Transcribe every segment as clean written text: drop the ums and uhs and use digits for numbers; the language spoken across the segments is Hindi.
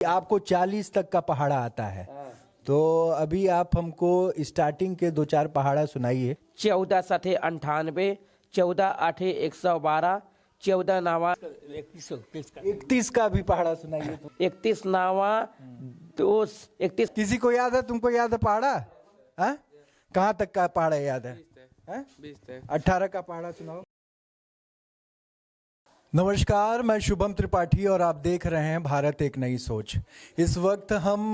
आपको 40 तक का पहाड़ा आता है। तो अभी आप हमको स्टार्टिंग के 2-4 पहाड़ा सुनाइए। 14 सते 98, 14 आठे 112, 14 नावा 31 का भी पहाड़ा सुनाइए तो। 31 नावा 31। किसी को याद है? तुमको याद है पहाड़ा? हाँ, कहाँ तक का पहाड़ा याद है? 18 का पहाड़ा सुनाओ। नमस्कार, मैं शुभम त्रिपाठी और आप देख रहे हैं भारत एक नई सोच। इस वक्त हम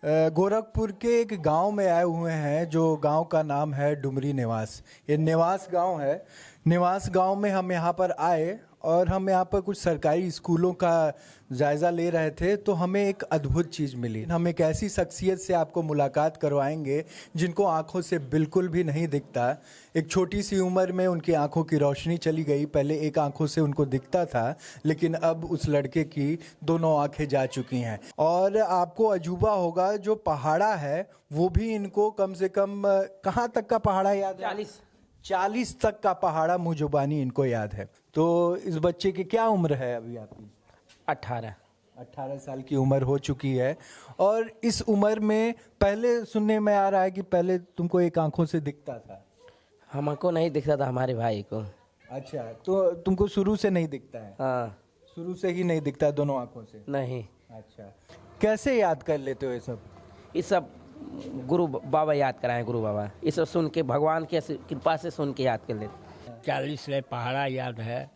गोरखपुर के एक गांव में आए हुए हैं, जो गांव का नाम है डुमरी निवास। ये निवास गांव है। निवास गांव में हम यहां पर आए और हम यहां पर कुछ सरकारी स्कूलों का जायज़ा ले रहे थे, तो हमें एक अद्भुत चीज़ मिली। हम एक ऐसी शख्सियत से आपको मुलाकात करवाएंगे जिनको आंखों से बिल्कुल भी नहीं दिखता। एक छोटी सी उम्र में उनकी आंखों की रोशनी चली गई। पहले एक आंखों से उनको दिखता था, लेकिन अब उस लड़के की दोनों आंखें जा चुकी हैं। और आपको अजूबा होगा, जो पहाड़ा है वो भी इनको कम से कम कहाँ तक का पहाड़ा याद है? 40 तक का पहाड़ा मुजुबानी इनको याद है। तो इस बच्चे की क्या उम्र है अभी आपकी? 18 साल की उम्र हो चुकी है। और इस उम्र में पहले सुनने में आ रहा है कि पहले तुमको एक आंखों से दिखता था। हमको नहीं दिखता था, हमारे भाई को। अच्छा, तो तुमको शुरू से नहीं दिखता है? हाँ, शुरू से ही नहीं दिखता दोनों आंखों से? नहीं। अच्छा, कैसे याद कर लेते हो ये सब? ये सब गुरु बाबा याद कराए, गुरु बाबा। ये सब सुन के, भगवान के कृपा से सुन के याद कर लेते। 40 पहाड़ा याद है।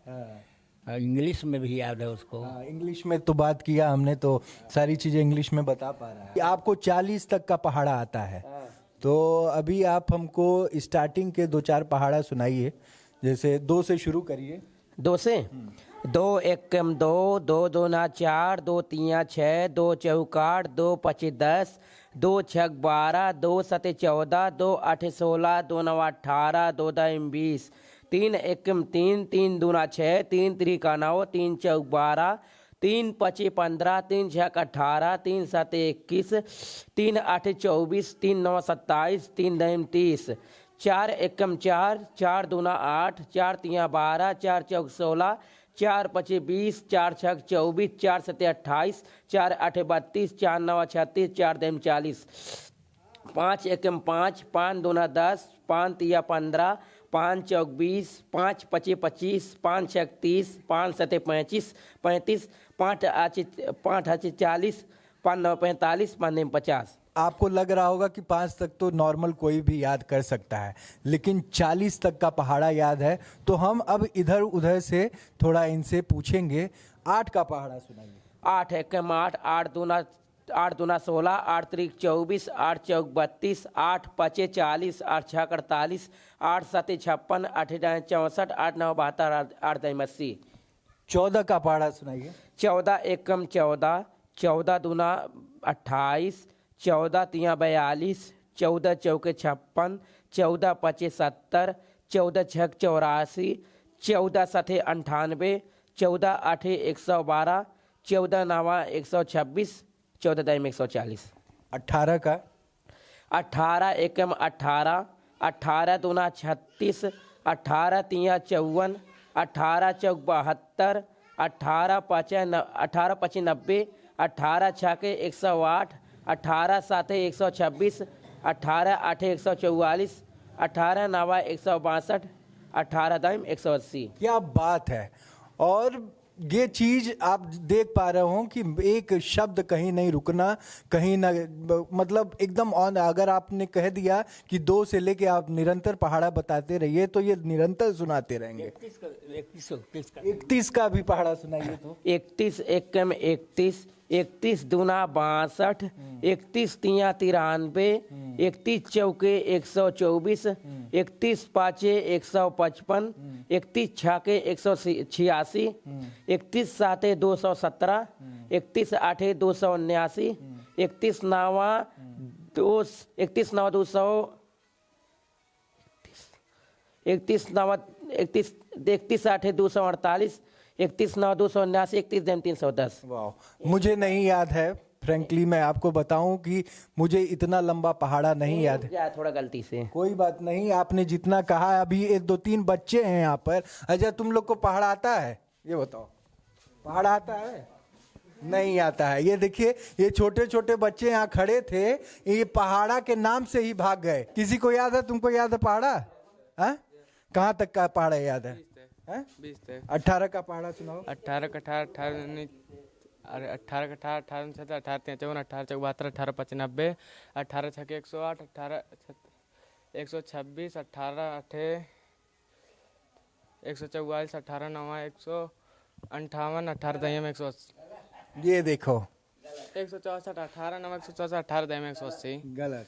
इंग्लिश में भी याद है उसको। इंग्लिश में तो बात किया हमने, तो सारी चीजें इंग्लिश में बता पा रहा है। आपको 40 तक का पहाड़ा आता है। तो अभी आप हमको स्टार्टिंग के 2-4 पहाड़ा सुनाइए। जैसे 2 से शुरू करिए। 2 से 2 एकम 2, 2 दूना 4, 2 तीया 6, 2 चौकाठ, 2 पची 10, 2 छक 12, 2 सते 14, 2 आठे 16, 2 नवा 18, 2 दाइम 20, 3 एकम 3, 3 दूना 6, 3 त्रिका 9, 3 चौक 12, 3 पची 15, 3 छक 18, 3 सते 21, 3 आठे 24, 3 नवा 27, 3 दाइम 30, 4 एकम 4, 4 दूना 8, 4 तिया 12, 4 चौक 16, 4 पची 20, 4 छक 24, 4 सते 28, 4 आठे 32, 4 नवा 36, 4 दाइम 40, 5 एकम 5, 5 दूना 10, 5 तिया 15, 5 चौक 20, 5 पची 25, 5 छक 30, 5 सते 35, 5 आचे 40, 5 नवा 45, 5 दाइम 50। आपको लग रहा होगा कि 5 तक तो नॉर्मल कोई भी याद कर सकता है, लेकिन 40 तक का पहाड़ा याद है। तो हम अब इधर उधर से थोड़ा इनसे पूछेंगे। 8 का पहाड़ा सुनाइए। 8 एकम 8, 8 दूना 16, 8 त्रिक 24, 8 चौक 32, 8 पचे 40, 8 छक 48, 8 सते 56, 8 डाइन 64, 8 नौ 72, 8 दाइम 80। 14 का पहाड़ा सुनाइए। 14 एकम 14, 14 दूना 28, 14 तिया 42, 14 चौके 56, 14 पचे 70, 14 छक 84, 14 सते 98, 14 आठे 112, 14 नवा 126, 14 दाइम 140। 18 का? 18 एकम 18, 18 दूना 36, 18 तिया 54, 18 चौक 72, 18 पची 90, 18 छके 108, 18 साथे 126, 18 आठे 144, 18 नवा 162, 18 दाइम 180। क्या बात है। और ये चीज आप देख पा रहे हो कि एक शब्द कहीं नहीं रुकना, कहीं ना, मतलब एकदम ऑन। अगर आपने कह दिया कि 2 से लेके आप निरंतर पहाड़ा बताते रहिए, तो ये निरंतर सुनाते रहेंगे। 31 का भी पहाड़ा सुनाइए तो। 31 एकम 31, 31 दूना 62, 31 तिया 93, 31 चौके 124, 31 पाँचे 155, 31 छके 186, 31 साते 217, 31 आठे 279, 31 नवा 200, 31 आठे 248, 31 नौ 279, 31 दाइम 310। वाह, मुझे नहीं याद है। फ्रेंकली मैं आपको बताऊं कि मुझे इतना लंबा पहाड़ा नहीं याद है। थोड़ा गलती से। कोई बात नहीं, आपने जितना कहा। अभी 1-2-3 बच्चे हैं यहाँ पर। अच्छा, तुम लोग को पहाड़ा आता है? ये बताओ, पहाड़ा आता है? नहीं आता है। ये देखिए, ये छोटे छोटे बच्चे यहाँ खड़े थे, ये पहाड़ा के नाम से ही भाग गए। किसी को याद है? तुमको याद है पहाड़ा? हाँ, कहाँ तक का पहाड़ा याद है? 18 का पहाड़ा सुनाओ। 18 का 18 18 का 18 18 18 53 18 72 18 95 18 6 108 18 126 18 8 144 18 9 158 18 दही में 180 ये देखो 164 18 9 164 18 दही में 180 गलत।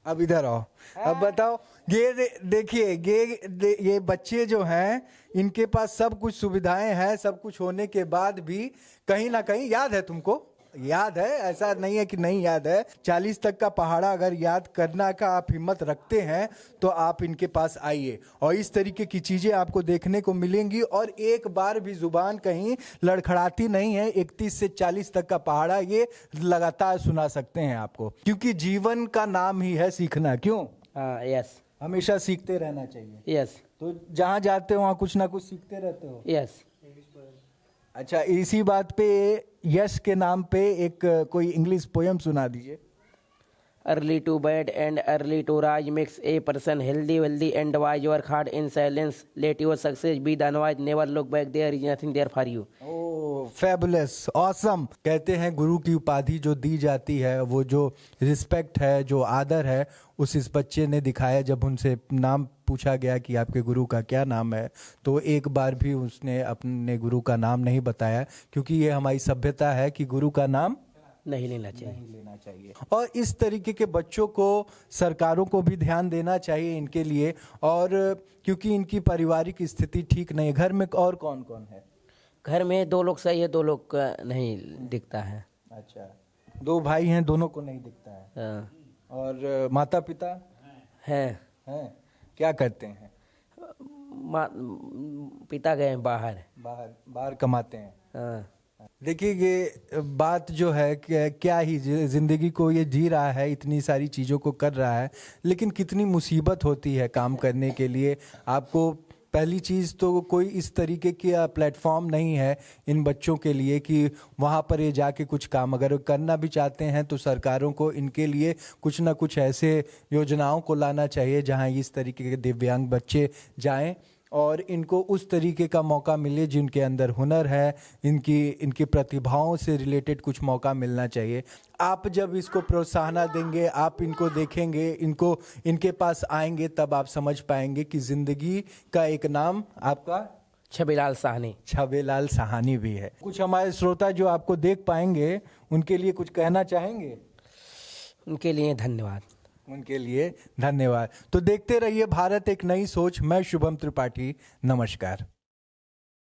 अब इधर आओ, अब बताओ। ये देखिए, ये बच्चे जो हैं, इनके पास सब कुछ सुविधाएं हैं, सब कुछ होने के बाद भी कहीं ना कहीं याद है तुमको? याद है, ऐसा नहीं है कि नहीं याद है। 40 तक का पहाड़ा अगर याद करना का आप हिम्मत रखते हैं तो आप इनके पास आइए, और इस तरीके की चीजें आपको देखने को मिलेंगी। और एक बार भी जुबान कहीं लड़खड़ाती नहीं है। 31 से 40 तक का पहाड़ा ये लगातार सुना सकते हैं आपको, क्योंकि जीवन का नाम ही है सीखना। क्यों? हाँ, यस हमेशा सीखते रहना चाहिए। यस तो जहां जाते हो वहां कुछ ना कुछ सीखते रहते हो। यस। अच्छा, इसी बात पे यश के नाम पे एक कोई इंग्लिश पोयम सुना दीजिए। Early to bed and early to rise makes a person healthy, wealthy and wise. Work hard in silence. Let your success be the unwise. Never look back. There is nothing there for you. Oh, fabulous, awesome. कहते हैं गुरु की उपाधि जो दी जाती है, वो जो रिस्पेक्ट है, जो आदर है, उस इस बच्चे ने दिखाया। जब उनसे नाम पूछा गया कि आपके गुरु का क्या नाम है, तो एक बार भी उसने अपने गुरु का नाम नहीं बताया, क्योंकि ये हमारी सभ्यता है कि गुरु का नाम नहीं लेना चाहिए। नहीं लेना चाहिए। और इस तरीके के बच्चों को सरकारों को भी ध्यान देना चाहिए इनके लिए, और क्योंकि इनकी पारिवारिक स्थिति ठीक नहीं है। घर में और कौन कौन है? घर में 2 लोग सही है, 2 लोग का नहीं दिखता है। अच्छा, 2 भाई हैं, दोनों को नहीं दिखता है। हाँ। और माता पिता हैं। हैं? क्या करते हैं? पिता गए हैं बाहर। बाहर कमाते हैं। हाँ। देखिए, ये बात जो है क्या ही जिंदगी को ये जी रहा है, इतनी सारी चीज़ों को कर रहा है, लेकिन कितनी मुसीबत होती है काम करने के लिए। आपको पहली चीज़ तो कोई इस तरीके का प्लेटफॉर्म नहीं है इन बच्चों के लिए कि वहाँ पर ये जाके कुछ काम अगर करना भी चाहते हैं तो सरकारों को इनके लिए कुछ ना कुछ ऐसे योजनाओं को लाना चाहिए जहाँ इस तरीके के दिव्यांग बच्चे जाएं और इनको उस तरीके का मौका मिले जिनके अंदर हुनर है, इनकी प्रतिभाओं से रिलेटेड कुछ मौका मिलना चाहिए। आप जब इसको प्रोत्साहन देंगे, आप इनको देखेंगे, इनके पास आएंगे, तब आप समझ पाएंगे कि जिंदगी का एक नाम आपका छबीलाल साहनी। छबीलाल साहनी भी है। कुछ हमारे श्रोता जो आपको देख पाएंगे, उनके लिए कुछ कहना चाहेंगे? उनके लिए धन्यवाद। उनके लिए धन्यवाद। तो देखते रहिए भारत एक नई सोच। मैं शुभम त्रिपाठी, नमस्कार।